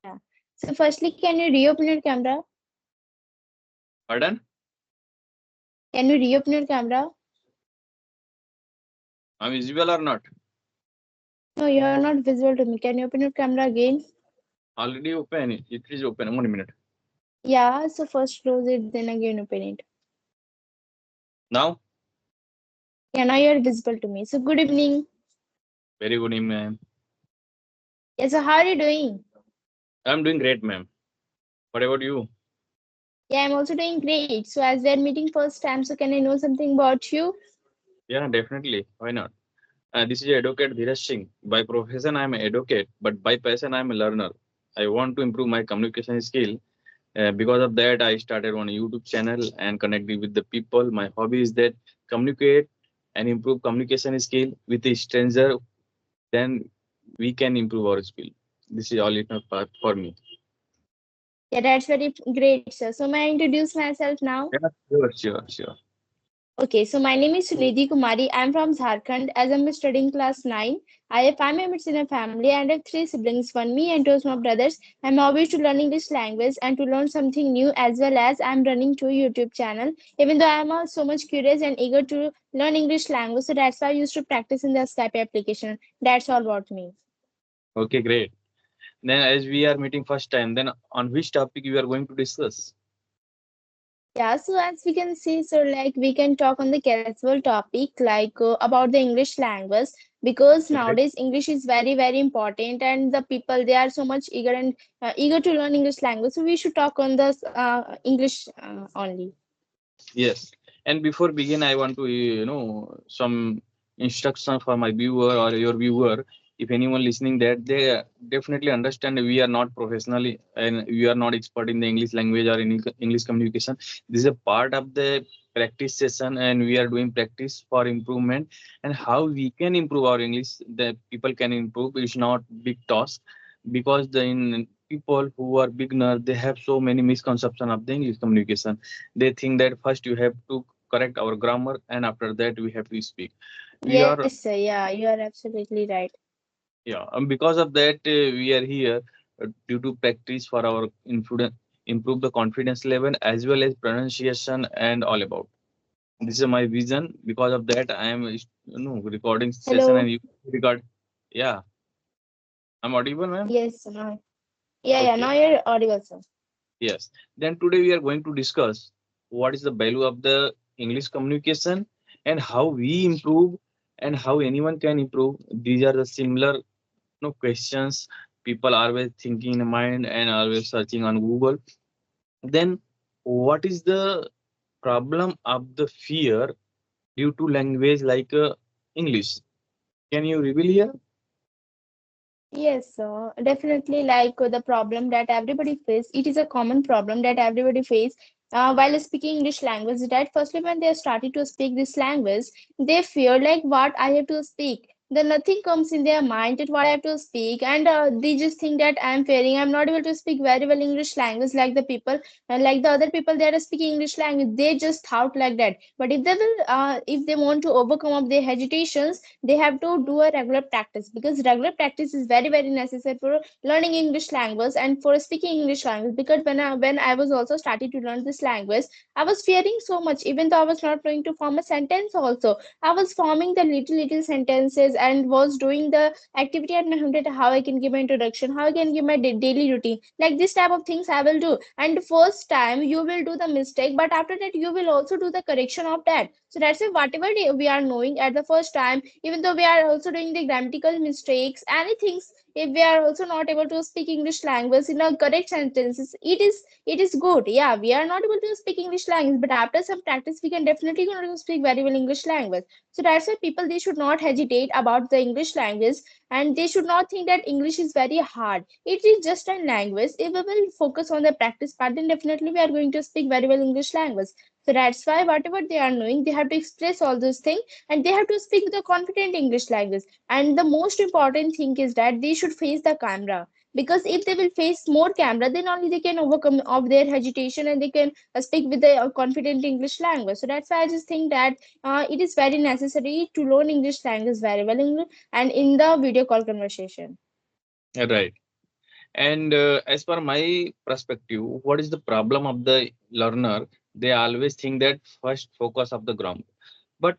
Yeah. So firstly, can you reopen your camera? Pardon? Can you reopen your camera? I'm visible or not? No, you are not visible to me. Can you open your camera again? Already open. It is open. 1 minute. Yeah, so first close it, then again open it. Now, Yeah, now you are visible to me. So good evening. very good evening, ma'am. Yeah, so how are you doing? I'm doing great, ma'am. What about you? Yeah, I'm also doing great. So as we are meeting first time, so can I know something about you? Yeah, definitely. Why not? This is Advocate Dheeraj Singh. By profession, I'm an advocate, but by passion, I'm a learner. I want to improve my communication skill. Because of that, I started on a YouTube channel and connecting with the people. My hobby is that communicate and improve communication skill with a stranger. Then we can improve our skill. This is all enough for me. Yeah, that's very great, sir. So may I introduce myself now? Yeah, sure, sure, sure. Okay, so my name is Sunidhi Kumari. I'm from Jharkhand as I'm studying class 9. I have 5 members in a family and I have 3 siblings, one me and 2 small brothers. I'm always to learn English language and to learn something new as well as I'm running 2 YouTube channel. Even though I'm so much curious and eager to learn English language, so that's why I used to practice in the Skype application. That's all about me. Okay, great. Then, as we are meeting first time, then on which topic you are going to discuss? Yeah, so as we can see, so like we can talk on the casual topic like about the English language because Okay. nowadays English is very very important and the people they are so much eager and eager to learn English language. So we should talk on this English only. Yes. And before begin, I want to some instruction for my viewer or your viewer. If anyone listening that they definitely understand we are not professionally and we are not expert in the English language or in English communication. This is a part of the practice session, and we are doing practice for improvement and how we can improve our English. The people can improve. It's not big task because the in people who are beginner they have so many misconception of the English communication. They think that first you have to correct our grammar and after that we have to speak. We are, Yes, sir. Yeah, you are absolutely right. yeah, and because of that we are here due to practice for our influence, improve the confidence level as well as pronunciation and all about. This is my vision. Because of that I am recording session and Hello. you record. Yeah, I'm audible, ma'am. Yes. Yeah. Okay. Now you're audible, sir. Yes. Then today we are going to discuss what is the value of the English communication and how we improve and how anyone can improve. These are the similar questions people are always thinking in mind and always searching on Google. Then what is the problem of the fear due to language like English? Can you reveal here? Yes, definitely. Like the problem that everybody face, it is a common problem that everybody face while speaking English language. That firstly, when they are starting to speak this language, they fear like what I have to speak. Then nothing comes in their mind that what I have to speak, and they just think that I'm fearing. I'm not able to speak very well English language like the people and like the other people that are speaking English language. They just thought like that. But if they want to overcome of their hesitations, they have to do a regular practice because regular practice is very very necessary for learning English language and for speaking English language. Because when I was also starting to learn this language, I was fearing so much. Even though I was not trying to form a sentence also, I was forming the little sentences and was doing the activity at my home, that how I can give my introduction, how I can give my daily routine, like this type of things I will do. And first time you will do the mistake, but after that you will also do the correction of that. So that's why whatever we are knowing at the first time, even though we are also doing the grammatical mistakes, anything, if we are also not able to speak English language in a correct sentences, it is good. Yeah, we are not able to speak English language, but after some practice, we can definitely going to speak very well English language. So that's why people they should not hesitate about the English language, and they should not think that English is very hard. It is just a language. If we will focus on the practice part, then definitely we are going to speak very well English language. So that's why whatever they are knowing, they have to express all those things and they have to speak the confident English language. And the most important thing is that they should face the camera. Because if they will face more camera, then only they can overcome of their hesitation and they can speak with the confident English language. So that's why I just think that it is very necessary to learn English language very well and in the video call conversation. Right. And as per my perspective, what is the problem of the learner? They always think that first focus of the grammar. But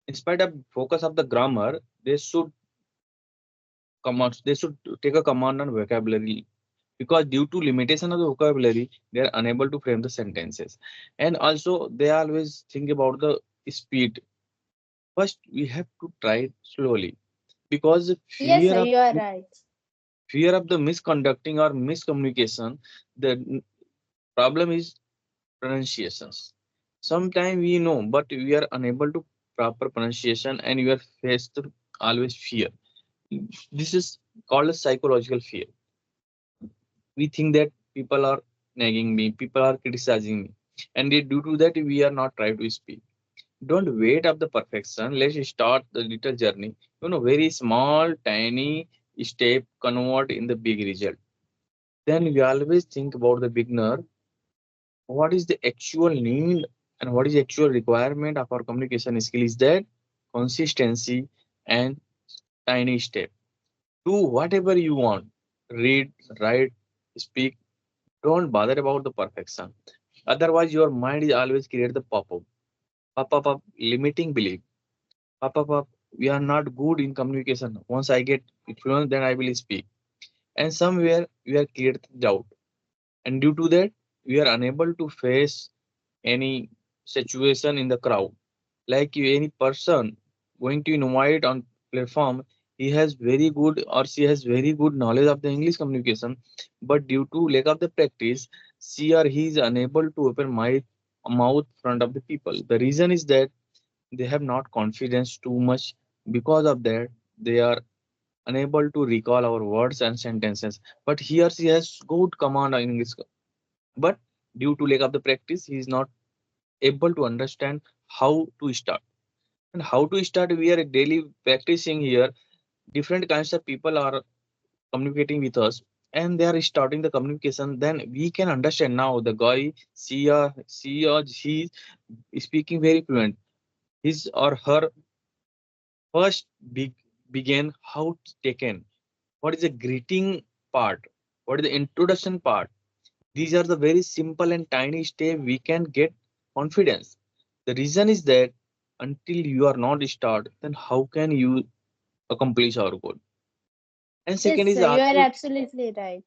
in spite of focus of the grammar, they should take a command on vocabulary, because due to limitation of the vocabulary, they are unable to frame the sentences. And also they always think about the speed. First, we have to try it slowly, because Yes, sir, you are right. fear of the misconducting or miscommunication. The problem is pronunciations. Sometimes we know, but we are unable to proper pronunciation, and we are faced to always fear. This is called a psychological fear. We think that people are nagging me, people are criticizing me, and due to that we are not trying to speak. Don't wait up the perfection. Let's start the little journey. Very small, tiny step convert in the big result. Then we always think about the beginner. What is the actual need and what is the actual requirement of our communication skill? Is that consistency and tiny step. Do whatever you want. Read, write, speak. Don't bother about the perfection. Otherwise, your mind is always create the pop-up. Pop-up, limiting belief. Pop-up, we are not good in communication. Once I get influence, then I will speak. And somewhere we are create doubt. And due to that, we are unable to face any situation in the crowd. Like any person going to invite on platform, he has very good or she has very good knowledge of the English communication, but due to lack of the practice, she or he is unable to open my mouth front of the people. The reason is that they have not confidence too much. Because of that, they are unable to recall our words and sentences. But he or she has good command in English, but due to lack of the practice, he is not able to understand how to start. And how to start, we are daily practicing here. Different kinds of people are communicating with us, and they are starting the communication. Then we can understand now the guy, she or he is speaking very fluent. His or her first begin how taken. What is the greeting part? What is the introduction part? These are the very simple and tiny step we can get confidence. The reason is that until you are not start, then how can you accomplish our goal? And second Yes, is sir, you are always absolutely right.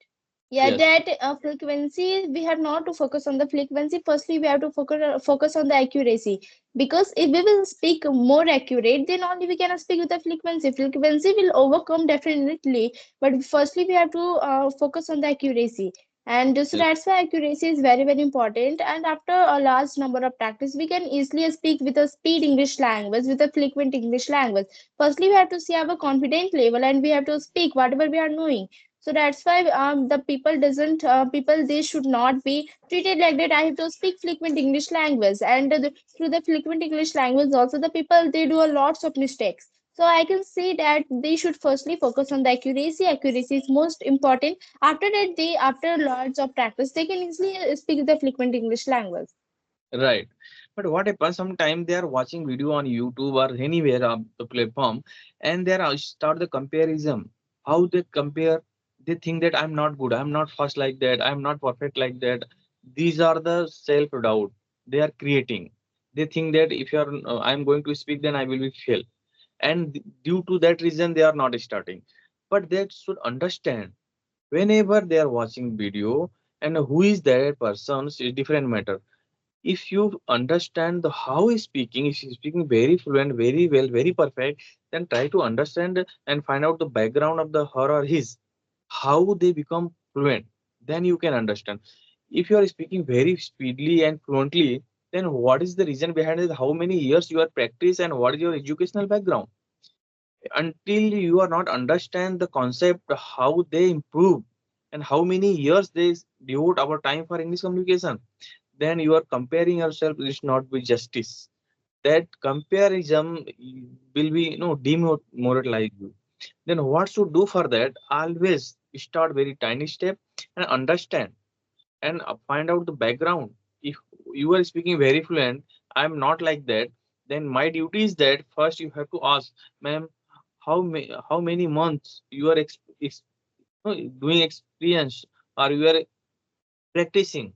Yeah, yes, that frequency, we have not to focus on the frequency. Firstly, we have to focus on the accuracy. Because if we will speak more accurate, then only we can speak with the frequency. Frequency will overcome definitely, but firstly, we have to focus on the accuracy. And so yes, that's why accuracy is very, very important. And after a large number of practice, we can easily speak with a speed English language, with a frequent English language. Firstly, we have to see our confident level, and we have to speak whatever we are knowing. So that's why the people doesn't people, they should not be treated like that. I have to speak fluent English language, and through the fluent English language also the people, they do a lots of mistakes. So I can say that they should firstly focus on the accuracy. Accuracy is most important. After that, they, after lots of practice, they can easily speak the fluent English language. right. But what happens sometimes they are watching video on YouTube or anywhere on the platform, and they are start the comparison. How they compare, they think that I'm not good, I'm not fast like that, I'm not perfect like that. These are the self doubt they are creating. They think that if you're I'm going to speak, then I will be fail, and due to that reason they are not starting. But they should understand, whenever they are watching video and who is that person is different matter. If you understand the how he's speaking, if he's speaking very fluent, very well, very perfect, then try to understand and find out the background of the her or his, how they become fluent. Then you can understand. If you are speaking very speedily and fluently, then what is the reason behind it? How many years you are practice and what is your educational background? Until you are not understand the concept how they improve and how many years they devote our time for English communication, then you are comparing yourself, this not be justice. That comparison will be demoralize you. Then what should do for that? Always start very tiny step and understand and find out the background. If you are speaking very fluent, I'm not like that, then my duty is that first you have to ask, ma'am, how many months you are doing experience, or you are practicing,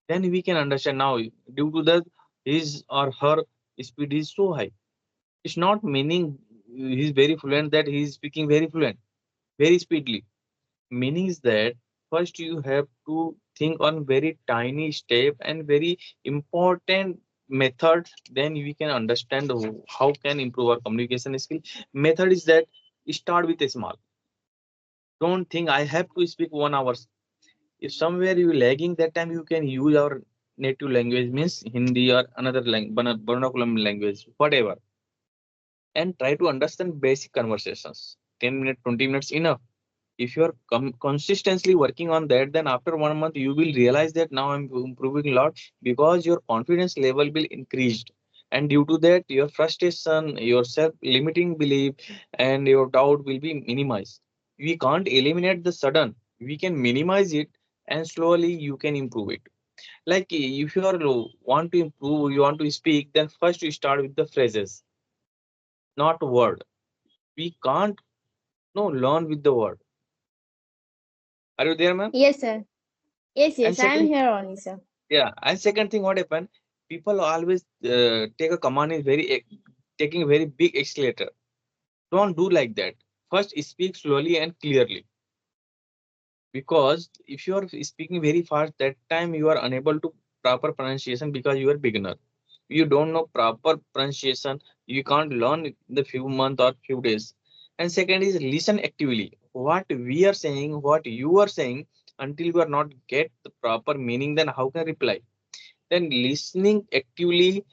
then we can understand now. Due to that, his or her speed is so high. It's not meaning he's very fluent that he's speaking very fluent, very speedily. Meaning is that first you have to think on very tiny step and very important method. Then we can understand how can improve our communication skill. Method is that start with a small. Don't think I have to speak 1 hour. If somewhere you lagging, that time you can use our native language, means Hindi or another vernacular language, whatever, and try to understand basic conversations. 10 minutes, 20 minutes enough. If you are consistently working on that, then after 1 month you will realize that now I'm improving a lot, because your confidence level will increased, and due to that your frustration, your self limiting belief, and your doubt will be minimized. We can't eliminate the sudden, we can minimize it, and slowly you can improve it. Like if you are want to improve, you want to speak, then first you start with the phrases, not word. We can't no learn with the word. Are you there, ma'am? Yes, sir. Yes, And yes, I am second, here only, sir. yeah, and second thing, what happen? People always take a command is very taking a very big accelerator. Don't do like that. First, speak slowly and clearly, because if you are speaking very fast, that time you are unable to proper pronunciation because you are beginner. You don't know proper pronunciation. You can't learn in the few months or few days. And second is listen actively. What we are saying, what you are saying, until you are not get the proper meaning, then how can reply? Then listening actively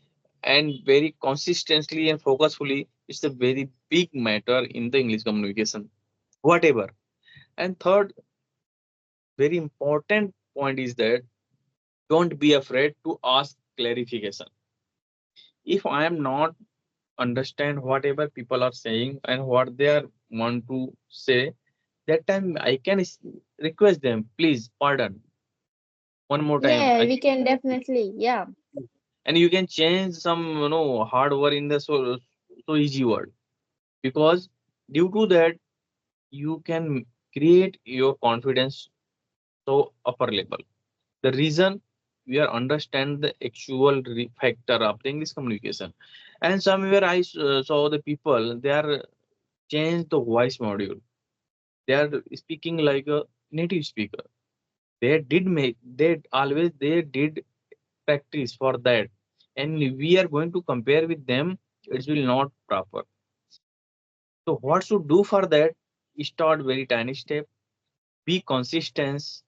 and very consistently and focusfully is a very big matter in the English communication. Whatever. And third, very important point is that don't be afraid to ask clarification. If I am not understand whatever people are saying and what they are want to say, that time I can request them, please pardon one more time. Yeah, we can definitely. Yeah. And you can change some hard word in the so easy word, because due to that you can create your confidence so upper level. The reason we are understand the actual factor of the English communication. And somewhere I saw the people, they are change the voice module. They are speaking like a native speaker. They always they did practice for that, and we are going to compare with them, it will not proper. So what should do for that? Start very tiny step, be consistent,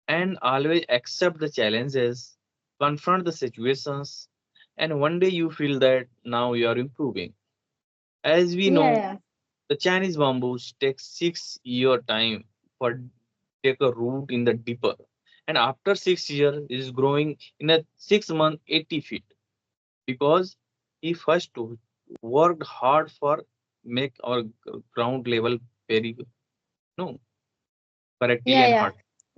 and always accept the challenges, confront the situations, and one day you feel that now you are improving. As we Yeah, know, yeah. the Chinese bamboos take 6 year time for take a root in the deeper, and after 6 years it is growing in a 6 month 80 feet, because he first worked hard for make our ground level very no correctly Yeah, and yeah. hard.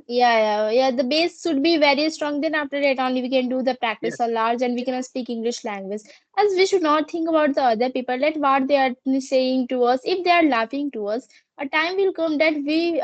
Yeah, yeah, yeah. The base should be very strong. Then after that, only we can do the practice Yes. a large and we can speak English language. As we should not think about the other people, that what they are saying to us. If they are laughing to us, a time will come that we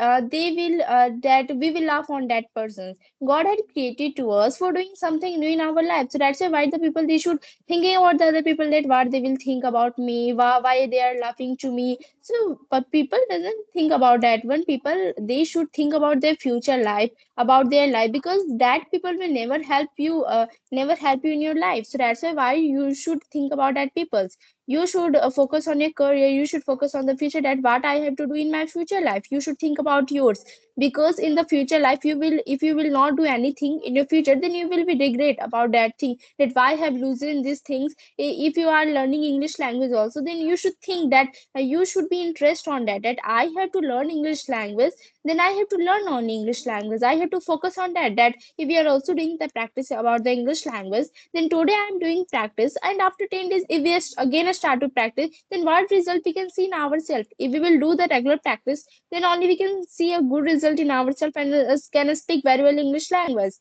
will laugh on that person. God had created to us for doing something new in our life. So that's why the people they should thinking about the other people, that what they will think about me, why they are laughing to me. So, but people doesn't think about that. When people they should think about their future life, about their life, because that people will never help you in your life. So that's why you should think about that people's. You should focus on your career. You should focus on the future. That what I have to do in my future life. You should think about yours, because in the future life you will, if you will not do anything in your future, then you will be regret about that thing. That why I have losing these things. If you are learning English language also, then you should think that you should be interested on that, that I have to learn English language, then I have to learn on English language. I have to focus on that. That if we are also doing the practice about the English language, then today I am doing practice, and after 10 days, if we again start to practice, then what result we can see in ourselves. If we will do the regular practice, then only we can see a good result in ourselves, and can speak very well English language.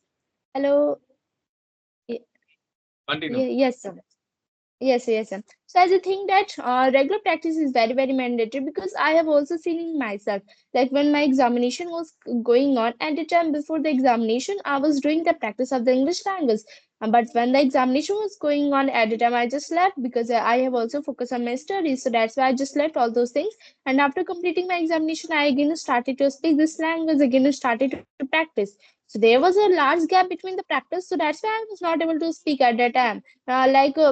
Hello. Y- Continue. yes, sir. Yes, yes. So as I think that regular practice is very, very mandatory because I have also seen in myself, like when my examination was going on, at the time before the examination, I was doing the practice of the English language. But when the examination was going on at the time, I just left because I have also focused on my studies. So that's why I just left all those things. And after completing my examination, I again started to speak this language, again started to practice. So there was a large gap between the practice. So that's why I was not able to speak at that time,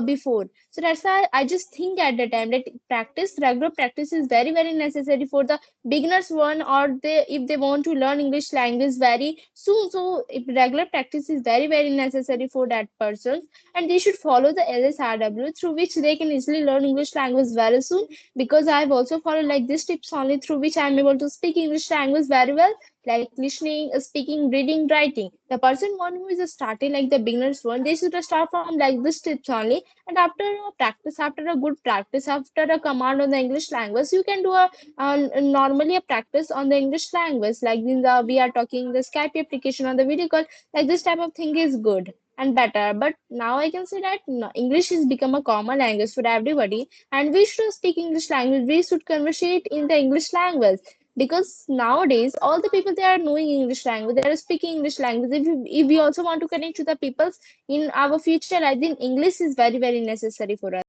before. So that's why I just think at the time that practice, regular practice is very, very necessary for the beginners one, or they if they want to learn English language very soon. So if regular practice is very, very necessary for that person, and they should follow the LSRW through which they can easily learn English language very soon. Because I've also followed like these tips only through which I'm able to speak English language very well, like listening, speaking, reading, writing. The person one who is starting like the beginners one, they should start from like this tips only. And after a practice, after a good practice, after a command on the English language, you can do a normally a practice on the English language. Like in the we are talking the Skype application on the video call, like this type of thing is good and better. But now I can say that no, English has become a common language for everybody, and we should speak English language. We should conversate in the English language because nowadays all the people they are knowing English language, they are speaking English language. If we also want to connect to the peoples in our future, I think English is very, very necessary for us.